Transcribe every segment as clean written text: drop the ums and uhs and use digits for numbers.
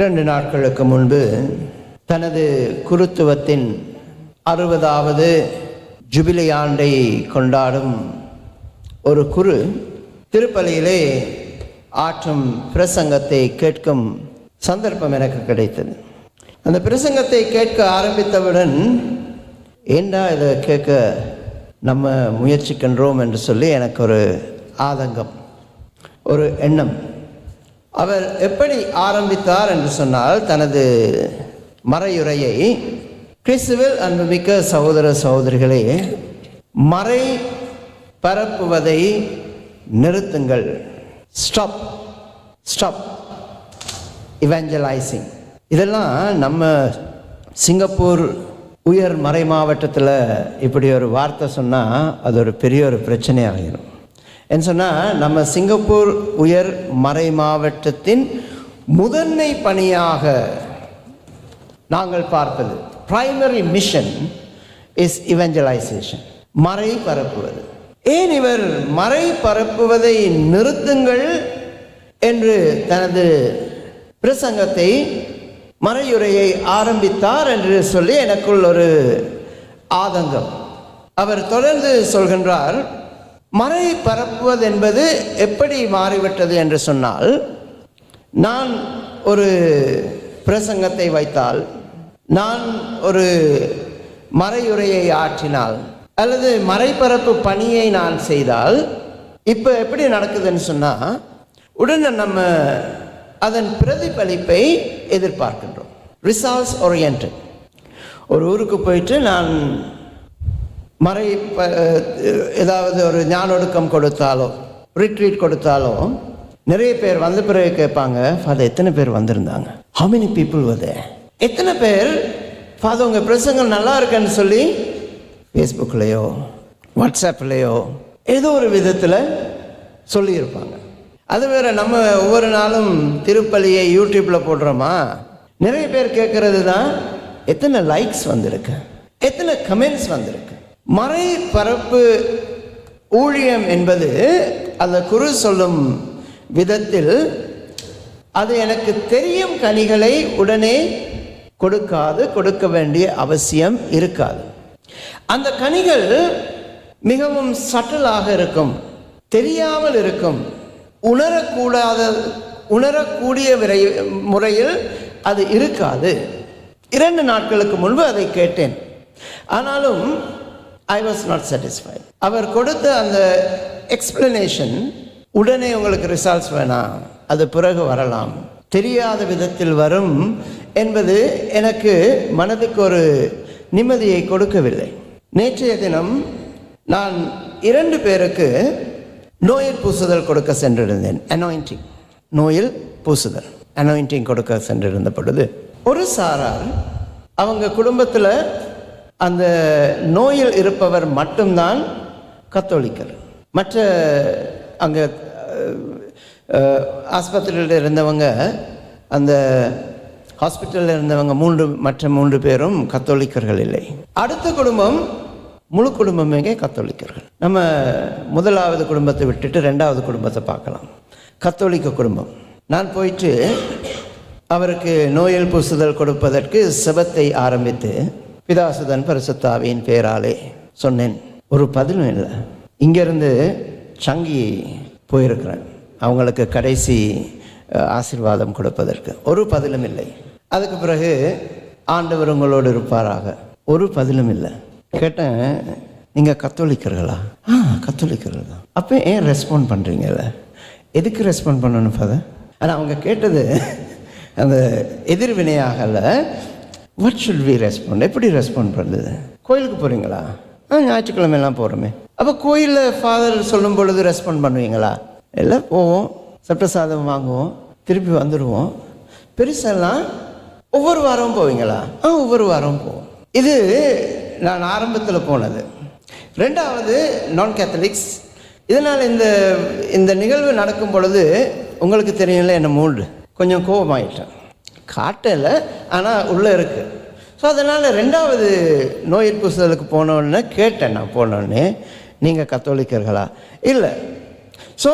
2 நாட்களுக்கு முன்பு தனது குருத்துவத்தின் 60வது ஜூபிலி ஆண்டை கொண்டாடும் ஒரு குரு திருப்பலியிலே ஆற்றும் பிரசங்கத்தை கேட்கும் சந்தர்ப்பம் எனக்கு கிடைத்தது. அந்த பிரசங்கத்தை கேட்க ஆரம்பித்தவுடன் ஏண்டா இதை கேட்க நம்ம முயற்சிக்கின்றோம் என்று சொல்லி எனக்கு ஒரு ஆதங்கம், ஒரு எண்ணம். அவர் எப்படி ஆரம்பித்தார் என்று சொன்னால், தனது மறையுரையை, கிறிஸ்துவில் அன்புமிக்க சகோதர சகோதரிகளே, மறை பரப்புவதை நிறுத்துங்கள், ஸ்டாப் ஸ்டாப் இவாஞ்சலைசிங். இதெல்லாம் நம்ம சிங்கப்பூர் உயர் மறை மாவட்டத்தில் இப்படி ஒரு வார்த்தை சொன்னால் அது ஒரு பெரிய ஒரு பிரச்சனையாகிடும். என்ன சொன்னால், நம்ம சிங்கப்பூர் உயர் மறை மாவட்டத்தின் முதன்மை பணியாக நாங்கள் பார்ப்பது, பிரைமரி மிஷன் இஸ் இவெஞ்சலைசேஷன், மறை பரப்புவது. ஏன் இவர் மறை பரப்புவதை நிறுத்துங்கள் என்று தனது பிரசங்கத்தை, மறையுரையை ஆரம்பித்தார் என்று சொல்லி எனக்குள் ஒரு ஆதங்கம். அவர் தொடர்ந்து சொல்கின்றார், மறை பரப்புவது என்பது எப்படி மாறிவிட்டது என்று சொன்னால், நான் ஒரு பிரசங்கத்தை வைத்தால், நான் ஒரு மறையுரையை ஆற்றினால், அல்லது மறைபரப்பு பணியை நான் செய்தால், இப்போ எப்படி நடக்குதுன்னு சொன்னால், உடனே நம்ம அதன் பிரதிபலிப்பை எதிர்பார்க்கின்றோம். Results oriented. ஒரு ஊருக்கு போயிட்டு நான் மறை ஏதாவது ஒரு ஞானொடுக்கம் கொடுத்தாலோ, ரிட்ரீட் கொடுத்தாலோ, நிறைய பேர் வந்த பிறகு கேட்பாங்க, ஃபாதர் எத்தனை பேர் வந்திருந்தாங்க, how many people were there, எத்தனை பேர் ஃபாதர் உங்கள் பிரசங்கம் நல்லா இருக்குன்னு சொல்லி ஃபேஸ்புக்லேயோ வாட்ஸ்அப்லேயோ ஏதோ ஒரு விதத்தில் சொல்லியிருப்பாங்க. அது வேறு, நம்ம ஒவ்வொரு நாளும் திருப்பலியை யூடியூப்பில் போடுறோமா, நிறைய பேர் கேட்குறது தான் எத்தனை லைக்ஸ் வந்திருக்கு, எத்தனை கமெண்ட்ஸ் வந்திருக்கு. மறை பரப்பு ஊழியம் என்பது அந்த குரு சொல்லும் விதத்தில் அது எனக்கு தெரியும் கனிகளை உடனே கொடுக்க வேண்டிய அவசியம் இருக்காது. அந்த கனிகள் மிகவும் சட்டலாக இருக்கும், தெரியாமல் இருக்கும், உணரக்கூடிய முறையில் அது இருக்காது. 2 நாட்களுக்கு முன்பு அதை கேட்டேன். ஆனாலும் I was not satisfied. அவர் கொடுத்த அந்த எக்ஸ்பிளனேஷன், உடனே உங்களுக்கு ரிசல்ட்ஸ் வேணாம், அது பிறகு வரலாம், தெரியாத விதத்தில் வரும் என்பது எனக்கு மனதுக்கு ஒரு நிம்மதியை கொடுக்கவில்லை. நேற்றைய தினம் நான் 2 பேருக்கு நோயில் பூசுதல் கொடுக்க சென்றிருந்தேன். அனாயிண்டிங், நோயில் பூசுதல், அனாயிண்டிங் கொடுக்க சென்றிருந்த பொழுது ஒரு சாரார், அவங்க குடும்பத்தில் அந்த நோயில் இருப்பவர் மட்டும்தான் கத்தோலிக்கர். மற்ற அங்கே ஆஸ்பத்திரியில் இருந்தவங்க, அந்த ஹாஸ்பிட்டலில் இருந்தவங்க மற்ற 3 பேரும் கத்தோலிக்கர்கள் இல்லை. அடுத்த குடும்பம், முழு குடும்பமே கத்தோலிக்கர்கள். நம்ம முதலாவது குடும்பத்தை விட்டுட்டு 2வது குடும்பத்தை பார்க்கலாம், கத்தோலிக்க குடும்பம். நான் போயிட்டு அவருக்கு நோயில் பூசுதல் கொடுப்பதற்கு செபத்தை ஆரம்பித்து பிதாசுதன் பரிசுத்த ஆவியின் பேராலே சொன்னேன். ஒரு பதிலும் இல்லை. இங்கேருந்து சங்கி போயிருக்கிறேன் அவங்களுக்கு கடைசி ஆசீர்வாதம் கொடுப்பதற்கு, ஒரு பதிலும் இல்லை. அதுக்கு பிறகு ஆண்டவர் உங்களோடு இருப்பாராக, ஒரு பதிலும் இல்லை. கேட்டேன், நீங்கள் கத்தோலிக்கர்களா? கத்தோலிக்கர்கள் தான். அப்போ ஏன் ரெஸ்பாண்ட் பண்ணுறீங்கல்ல? எதுக்கு ரெஸ்பாண்ட் பண்ணணும் ஃபாதர்? ஆனால் அவங்க கேட்டது அந்த எதிர்வினையாகல, வாட் ஷுட் வி ரெஸ்பாண்ட், எப்படி ரெஸ்பாண்ட் பண்ணுறது? கோயிலுக்கு போகிறீங்களா? ஞாயிற்றுக்கிழமையெல்லாம் போகிறோமே. அப்போ கோயிலில் ஃபாதர் சொல்லும் பொழுது ரெஸ்பாண்ட் பண்ணுவீங்களா? எல்லாம் போவோம், சப்ரசாதம் வாங்குவோம், திருப்பி வந்துடுவோம். பெருசெல்லாம் ஒவ்வொரு வாரமும் போவீங்களா? ஒவ்வொரு வாரமும் போவோம். இது நான் ஆரம்பத்தில் போனது. 2வது நான் கேத்தலிக்ஸ். இதனால் இந்த நிகழ்வு நடக்கும் பொழுது உங்களுக்கு தெரியல, என்ன மூடு கொஞ்சம் கோபமாயிட்டேன். காட்டலை, ஆனால் உள்ளே இருக்குது. ஸோ அதனால் 2வது நோய் பூசுதலுக்கு போனோடனே கேட்டேன். நான் போனோடனே, நீங்கள் கத்தோலிக்கர்களா? இல்லை. ஸோ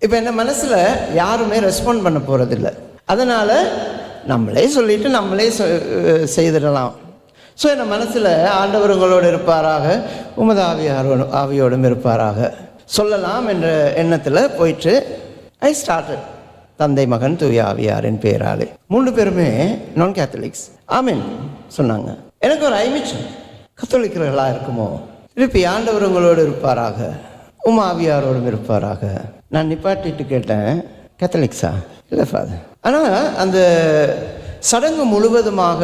இப்போ என்ன மனசில் யாருமே ரெஸ்பாண்ட் பண்ண போகிறதில்ல. அதனால் நம்மளே சொல்லிட்டு நம்மளே செய்திடலாம். ஸோ என் மனசில் ஆண்டவர் உங்களோடு இருப்பாராக, உமது ஆவியோடும் இருப்பாராக சொல்லலாம் என்ற எண்ணத்தில் போயிட்டு ஐ ஸ்டார்டட் தந்தை மகன் தூய ஆவியாரின் பேராலே. 3 பேருமே நான் கேத்தலிக்ஸ் ஆமீன் சொன்னாங்க. எனக்கு ஒரு ஐமிச்சம், கத்தோலிக்கர்களாக இருக்குமோ? திருப்பி ஆண்டவர் உங்களோடு இருப்பாராக, ஆவியாரோடும் இருப்பாராக. நான் நிப்பாட்டிட்டு கேட்டேன், கேத்தலிக்ஸா? இல்லை ஃபாதர். ஆனால் அந்த சடங்கு முழுவதுமாக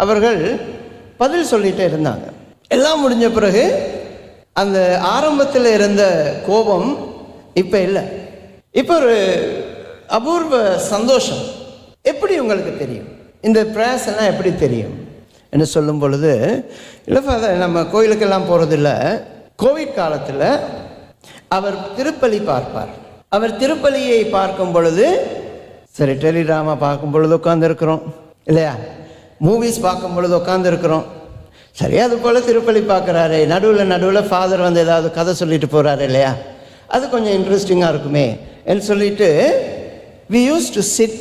அவர்கள் பதில் சொல்லிகிட்டே இருந்தாங்க. எல்லாம் முடிஞ்ச பிறகு அந்த ஆரம்பத்தில் இருந்த கோபம் இப்போ இல்லை. இப்போ ஒரு அபூர்வ சந்தோஷம். எப்படி உங்களுக்கு தெரியும்? இந்த பிரேயர்ஸ் எல்லாம் எப்படி தெரியும் என்று சொல்லும் பொழுது, இல்லை ஃபாதர், நம்ம கோயிலுக்கெல்லாம் போகிறதில்ல. கோவிட் காலத்தில் அவர் திருப்பலி பார்ப்பார். அவர் திருப்பலியை பார்க்கும் பொழுது, சரி டெலிட்ராமா பார்க்கும் பொழுது உட்காந்துருக்குறோம் இல்லையா, மூவிஸ் பார்க்கும் பொழுது உட்காந்துருக்குறோம். சரி, அது போல் திருப்பலி பார்க்குறாரு. நடுவில் ஃபாதர் வந்து ஏதாவது கதை சொல்லிட்டு போகிறாரு இல்லையா, அது கொஞ்சம் இன்ட்ரெஸ்டிங்காக இருக்குமே என்று சொல்லிட்டு we used to sit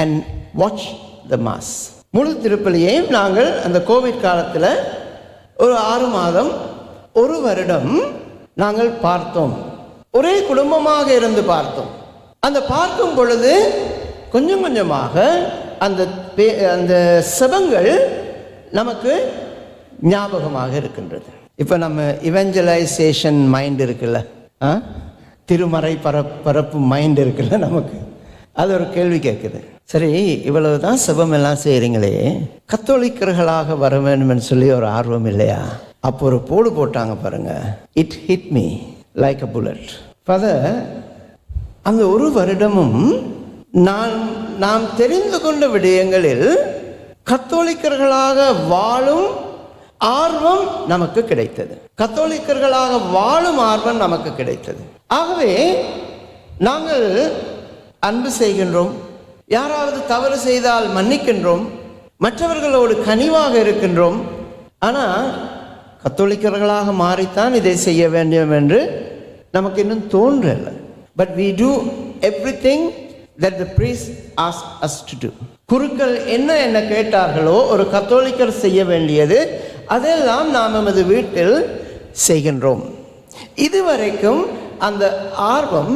and watch the mass. முழு திருப்பலியையும் நாங்கள் அந்த கோவிட் காலத்தில் ஒரு 6 மாதம், 1 வருடம் நாங்கள் பார்த்தோம். ஒரே குடும்பமாக இருந்து பார்த்தோம். அந்த பார்க்கும் பொழுது கொஞ்சம் கொஞ்சமாக அந்த செபங்கள் நமக்கு ஞாபகமாக இருக்கின்றது. இப்போ நம்ம இவெஞ்சலைசேஷன் மைண்ட் இருக்குல்ல, திருமறை பரப்பு மைண்ட் இருக்குல்ல நமக்கு, அது ஒரு கேள்வி கேட்குது. சரி, இவ்வளவு தான் செபம் எல்லாம் செய்கிறீங்களே, கத்தோலிக்கர்களாக வர வேண்டும்னு சொல்லி ஒரு ஆர்வம் இல்லையா? அப்போ ஒரு போடு போட்டாங்க பாருங்க, it hit me like a bullet. Father, அந்த 1 வருடமும் நாம் தெரிந்து கொண்ட விடயங்களில் கத்தோலிக்கர்களாக வாழும் ஆர்வம் நமக்கு கிடைத்தது. கத்தோலிக்கர்களாக வாழும் ஆர்வம் நமக்கு கிடைத்தது. ஆகவே நாங்கள் அன்பு செய்கின்றோம், யாராவது தவறு செய்தால் மன்னிக்கின்றோம், மற்றவர்களோடு கனிவாக இருக்கின்றோம். ஆனால் கத்தோலிக்கர்களாக மாறித்தான் இதை செய்ய வேண்டும் என்று நமக்கு இன்னும் தோன்றல. But we do everything that the priest asked us to do. குருக்கள் என்ன கேட்டார்களோ ஒரு கத்தோலிக்கர் செய்ய வேண்டியது அதெல்லாம் நாம் நமது வீட்டில் செய்கின்றோம். இதுவரைக்கும் அந்த ஆர்வம்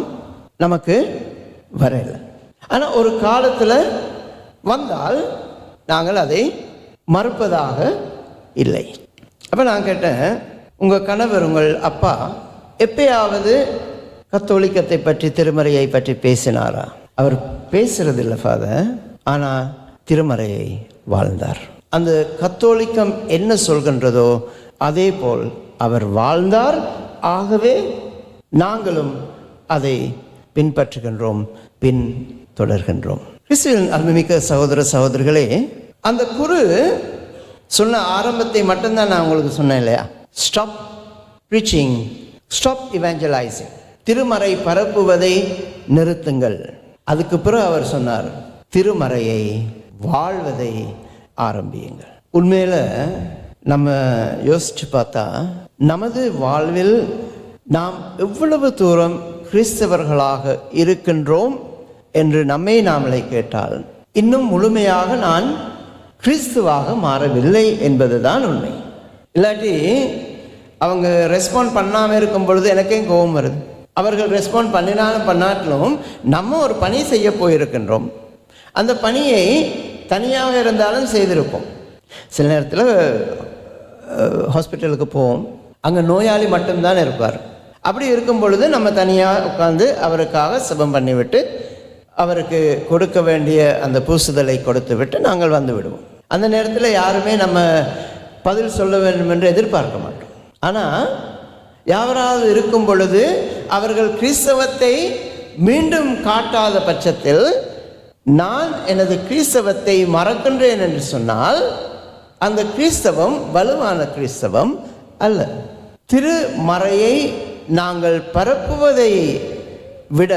நமக்கு வரல. ஆனால் ஒரு காலத்தில் வந்தால் நாங்கள் அதை மறுப்பதாக இல்லை. அப்போ நான் கேட்டேன், உங்கள் கணவர், உங்கள் அப்பா எப்பயாவது கத்தோலிக்கத்தை பற்றி, திருமறையை பற்றி பேசினாரா? அவர் பேசுறதில்லை ஃபாதர், ஆனால் திருமறையை வாழ்ந்தார். அந்த கத்தோலிக்கம் என்ன சொல்கின்றதோ அதே போல் அவர் வாழ்ந்தார். ஆகவே நாங்களும் அதை பின்பற்றுகின்றோம், தொடர்கின்றோம். கிறிஸ்துவின் அன்புமிக்க சகோதர சகோதரிகளே, அந்த குரு சொன்ன ஆரம்பத்தை மட்டும்தான் நான் உங்களுக்கு சொன்னேன் இல்லையா? ஸ்டாப் ப்ரீச்சிங், ஸ்டாப் இவாஞ்சலைசிங், திருமறை பரப்புவதை நிறுத்துங்கள். அதுக்கு பிறகு அவர் சொன்னார், திருமறையை வாழ்வதை ஆரம்பியுங்கள். உண்மையில் நம்ம யோசிச்சு பார்த்தா நமது வாழ்வில் நாம் எவ்வளவு தூரம் கிறிஸ்தவர்களாக இருக்கின்றோம் என்று நம்மை நாமளை கேட்டால் இன்னும் முழுமையாக நான் கிறிஸ்துவாக மாறவில்லை என்பதுதான் உண்மை. இல்லாட்டி அவங்க ரெஸ்பாண்ட் பண்ணாமல் இருக்கும் பொழுது எனக்கே கோபம் வருது. அவர்கள் ரெஸ்பாண்ட் பண்ணினாலும் பண்ணாட்டிலும் நம்ம ஒரு பணி செய்ய போயிருக்கின்றோம். அந்த பணியை தனியாக இருந்தாலும் செய்திருப்போம். சில நேரத்தில் ஹாஸ்பிட்டலுக்கு போவோம், அங்கே நோயாளி மட்டும்தான் இருப்பார். அப்படி இருக்கும் பொழுது நம்ம தனியாக உட்காந்து அவருக்காக செபம் பண்ணிவிட்டு அவருக்கு கொடுக்க வேண்டிய அந்த பூசுதலை கொடுத்து விட்டு நாங்கள் வந்து விடுவோம். அந்த நேரத்தில் யாருமே நம்ம பதில் சொல்ல வேண்டும் என்று எதிர்பார்க்க மாட்டோம். ஆனால் யாராவது இருக்கும் பொழுது அவர்கள் கிறிஸ்தவத்தை மீண்டும் காட்டாத பட்சத்தில் நான் எனது கிறிஸ்தவத்தை மறக்கின்றேன் என்று சொன்னால் அந்த கிறிஸ்தவம் வலுவான கிறிஸ்தவம் அல்ல. திருமறையை நாங்கள் பரப்புவதை விட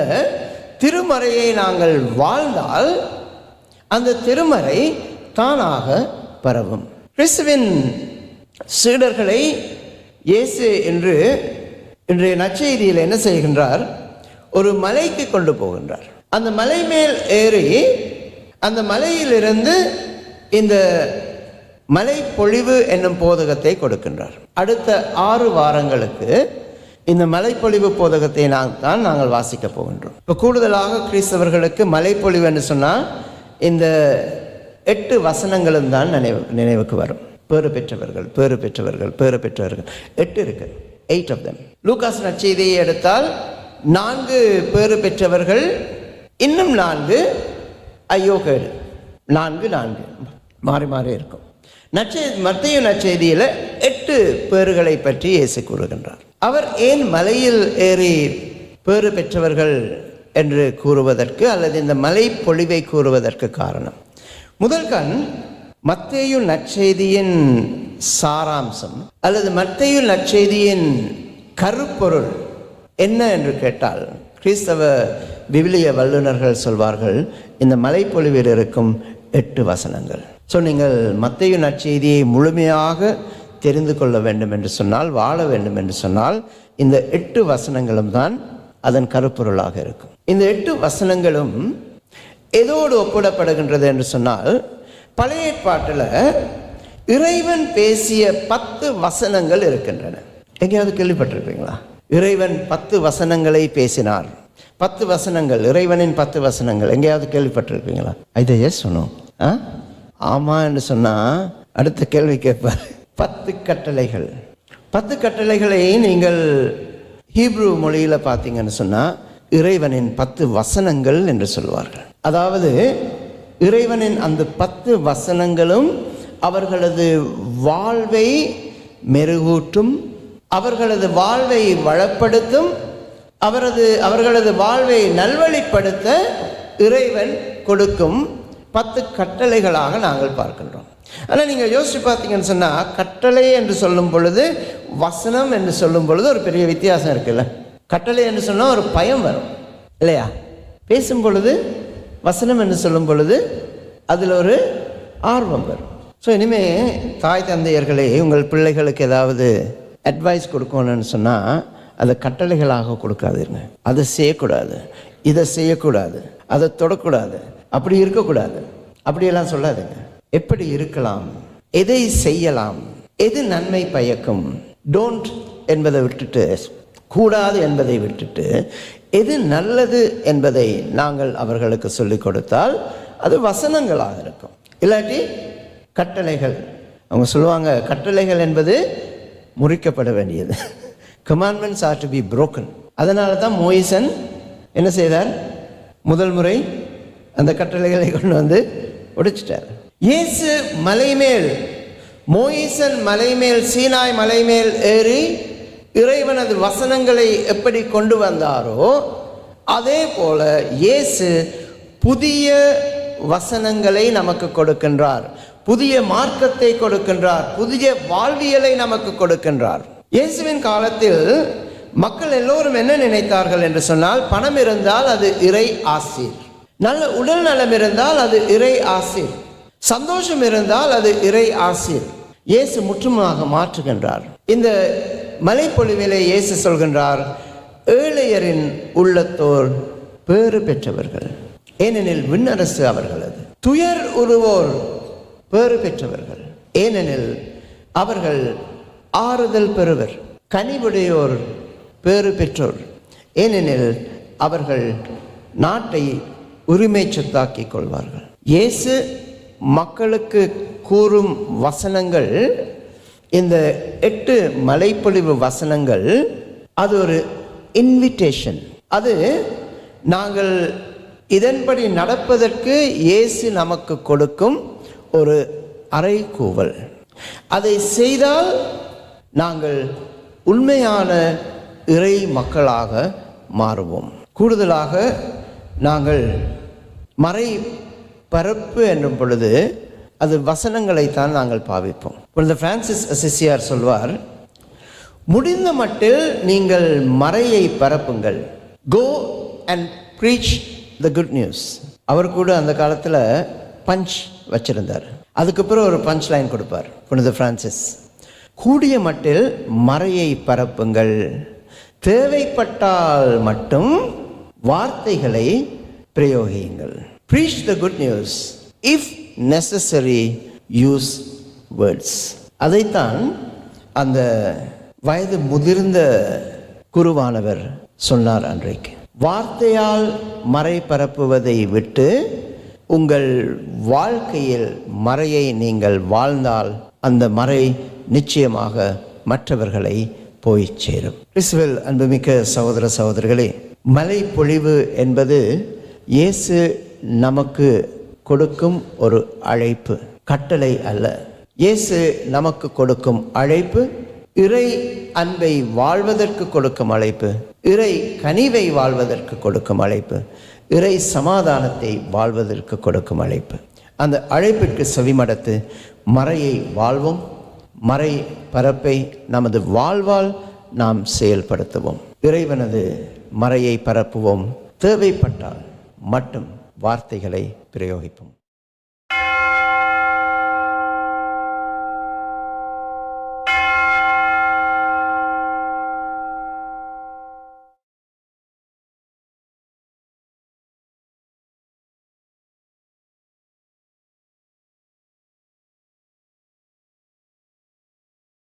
திருமறையை நாங்கள் வாழ்ந்தால் அந்த திருமறை தானாக பரவும். கிறிஸ்துவின் சீடர்களை இயேசு என்று இன்றைய நற்செய்தியில் என்ன செய்கின்றார்? ஒரு மலைக்கு கொண்டு போகின்றார். அந்த மலை மேல் ஏறி அந்த மலையிலிருந்து இந்த மலை பொழிவு என்னும் போதகத்தை கொடுக்கின்றார். அடுத்த 6 வாரங்களுக்கு இந்த மலைப்பொழிவு போதகத்தை நாங்கள் வாசிக்க போகின்றோம். இப்போ கூடுதலாக கிறிஸ்தவர்களுக்கு மலைப்பொழிவு என்று சொன்னால் இந்த 8 வசனங்களும் தான் நினைவுக்கு வரும். பேறு பெற்றவர்கள், பேறு பெற்றவர்கள், பேறு பெற்றவர்கள் 8 இருக்கு. 8 of them. லூகாஸ் நற்செய்தியை எடுத்தால் 4 பேறு பெற்றவர்கள், இன்னும் 4 ஐயோ கேடு. 4 மாறி மாறி இருக்கும். மத்தேயு நற்செய்தியில் 8 பேறுகளை பற்றி இயேசு கூறுகின்றார். அவர் ஏன் மலையில் ஏறி பேறு பெற்றவர்கள் என்று கூறுவதற்கு அல்லது இந்த மலை பொழிவை கூறுவதற்கு காரணம், முதல் கண் மத்தேயு நற்செய்தியின் சாராம்சம் அல்லது மத்தேயு நற்செய்தியின் கருப்பொருள் என்ன என்று கேட்டால், கிறிஸ்தவ விவிலிய வல்லுநர்கள் சொல்வார்கள் இந்த மலைப்பொழிவில் இருக்கும் 8 வசனங்கள். ஸோ நீங்கள் மத்தேயு நற்செய்தியை முழுமையாக தெரிந்து கொள்ள வேண்டும் என்று சொன்னால், வாழ வேண்டும் என்று சொன்னால், இந்த 8 வசனங்களும் தான் அதன் கருப்பொருளாக இருக்கும். இந்த 8 வசனங்களும் எதோடு ஒப்பிடப்படுகின்றது என்று சொன்னால், பழைய ஏற்பாட்டில் இறைவன் பேசிய 10 வசனங்கள் இருக்கின்றன. எங்கேயாவது கேள்விப்பட்டிருப்பீங்களா? இறைவன் 10 வசனங்களை பேசினார். 10 வசனங்கள், இறைவனின் 10 வசனங்கள் எங்கேயாவது கேள்விப்பட்டிருப்பீங்களா? இதை எஸ் சொன்னோம். ஆமாம் என்று சொன்னால் அடுத்த கேள்வி கேட்பார். 10 கட்டளைகள். 10 கட்டளைகளை நீங்கள் ஹீப்ரு மொழியில் பார்த்தீங்கன்னு சொன்னால் இறைவனின் 10 வசனங்கள் என்று சொல்வார்கள். அதாவது இறைவனின் அந்த 10 வசனங்களும் அவர்களது வாழ்வை மெருகூட்டும், அவர்களது வாழ்வை வளப்படுத்தும், அவர்களது வாழ்வை நல்வழிப்படுத்த இறைவன் கொடுக்கும் 10 கட்டளைகளாக நாங்கள் பார்க்கின்றோம். ஆனால் நீங்கள் யோசிச்சு பார்த்தீங்கன்னு சொன்னால், கட்டளை என்று சொல்லும் பொழுது வசனம் என்று சொல்லும் பொழுது ஒரு பெரிய வித்தியாசம் இருக்குல்ல. கட்டளை என்று சொன்னால் ஒரு பயம் வரும் இல்லையா? பேசும் பொழுது வசனம் என்று சொல்லும் பொழுது அதில் ஒரு ஆர்வம் வரும். ஸோ இனிமேல் தாய் தந்தையர்களே, உங்கள் பிள்ளைகளுக்கு ஏதாவது அட்வைஸ் கொடுக்கணும்னு சொன்னால் அதை கட்டளைகளாக கொடுக்காதீங்க. அதை செய்யக்கூடாது, இதை செய்யக்கூடாது, அதை தொடக்கூடாது, அப்படி இருக்கக்கூடாது, அப்படியெல்லாம் சொல்லாதுங்க. எப்படி இருக்கலாம், எதை செய்யலாம், எது நன்மை பயக்கும், டோன்ட் என்பதை விட்டுட்டு, கூடாது என்பதை விட்டுட்டு எது நல்லது என்பதை நாங்கள் அவர்களுக்கு சொல்லிக் கொடுத்தால் அது வசனங்களாக இருக்கும். இல்லாட்டி கட்டளைகள். அவங்க சொல்லுவாங்க கட்டளைகள் என்பது முறிக்கப்பட வேண்டியது. commandments are to be broken. அதனால தான் மோயிசன் என்ன செய்தார்? முதல் முறை அந்த கட்டளைகளை கொண்டு வந்து உடைச்சிட்டார். இயேசு மலைமேல், மோயிசன் மலைமேல், சீனாய் மலைமேல் ஏறி இறைவனது வசனங்களை எப்படி கொண்டு வந்தாரோ அதே போல இயேசு புதிய வசனங்களை நமக்கு கொடுக்கின்றார், புதிய மார்க்கத்தை கொடுக்கின்றார், புதிய வாழ்வியலை நமக்கு கொடுக்கின்றார். இயேசுவின் காலத்தில் மக்கள் எல்லோரும் என்ன நினைத்தார்கள் என்று சொன்னால், பணம் இருந்தால் அது இறை ஆசீர், நல்ல உடல் நலம் இருந்தால் அது இறை ஆசீர், சந்தோஷம் இருந்தால் அது இறை ஆசீர். இயேசு முற்றுமாக மாற்றுகின்றார். இந்த மலைப்பொழிவிலே இயேசு சொல்கின்றார், ஏழையரின் உள்ளத்தோர் பேறு பெற்றவர்கள், ஏனெனில் விண்ணரசு அவர்களது. துயர் உருவோர் பேறு பெற்றவர்கள், ஏனெனில் அவர்கள் ஆறுதல் பெறுவர். கனிவுடையோர் பேறு பெற்றோர், ஏனெனில் அவர்கள் நாட்டை உரிமை சொத்தாக்கிக் கொள்வார்கள். இயேசு மக்களுக்கு கூறும் வசனங்கள், இந்த 8 மலைப்பொழிவு வசனங்கள், அது ஒரு இன்விடேஷன். அது நாங்கள் இதன்படி நடப்பதற்கு இயேசு நமக்கு கொடுக்கும் ஒரு அறைகூவல். அதை செய்தால் நாங்கள் உண்மையான இறை மக்களாக மாறுவோம். கூடுதலாக நாங்கள் மறை பரப்பு என்னும் பொழுது அது வசனங்களைத்தான் நாங்கள் பாவிப்போம். புனித பிரான்சிஸ் அசிசியார் சொல்வார், முடிந்த மட்டில் நீங்கள் மறையை பரப்புங்கள். Go and preach the good news. அவர் கூட அந்த காலத்தில் பஞ்ச் வச்சிருந்தார். அதுக்கப்புறம் ஒரு பஞ்ச் லைன் கொடுப்பார் புனித பிரான்சிஸ், கூடிய மட்டில் மறையை பரப்புங்கள், தேவைப்பட்டால் மட்டும் வார்த்தைகளை பிரயோகியுங்கள். preach the good news. If necessary, use words. அதைத்தான் அந்த வயது முதிர்ந்த குருவானவர் சொன்னார் அன்றைக்கு. வார்த்தையால் மறை பரப்புவதை விட்டு உங்கள் வாழ்க்கையில் மறையை நீங்கள் வாழ்ந்தால் அந்த மறை நிச்சயமாக மற்றவர்களை போய் சேரும். கிறிஸ்துவில் அன்புமிக்க சகோதர சகோதரிகளே, மலை பொழிவு என்பது இயேசு நமக்கு கொடுக்கும் ஒரு அழைப்பு, கட்டளை அல்ல. இயேசு நமக்கு கொடுக்கும் அழைப்பு இறை அன்பை வாழ்வதற்கு கொடுக்கும் அழைப்பு, இறை கனிவை வாழ்வதற்கு கொடுக்கும் அழைப்பு, இறை சமாதானத்தை வாழ்வதற்கு கொடுக்கும் அழைப்பு. அந்த அழைப்பிற்கு செவிமடுத்து மறையை வாழ்வோம், மறை பரப்பை நமது வாழ்வால் நாம் செயல்படுத்துவோம். இறைவனது மறையை பரப்புவோம். தேவைப்பட்டால் மட்டும் வார்த்தைகளை பிரயோகிப்போம்.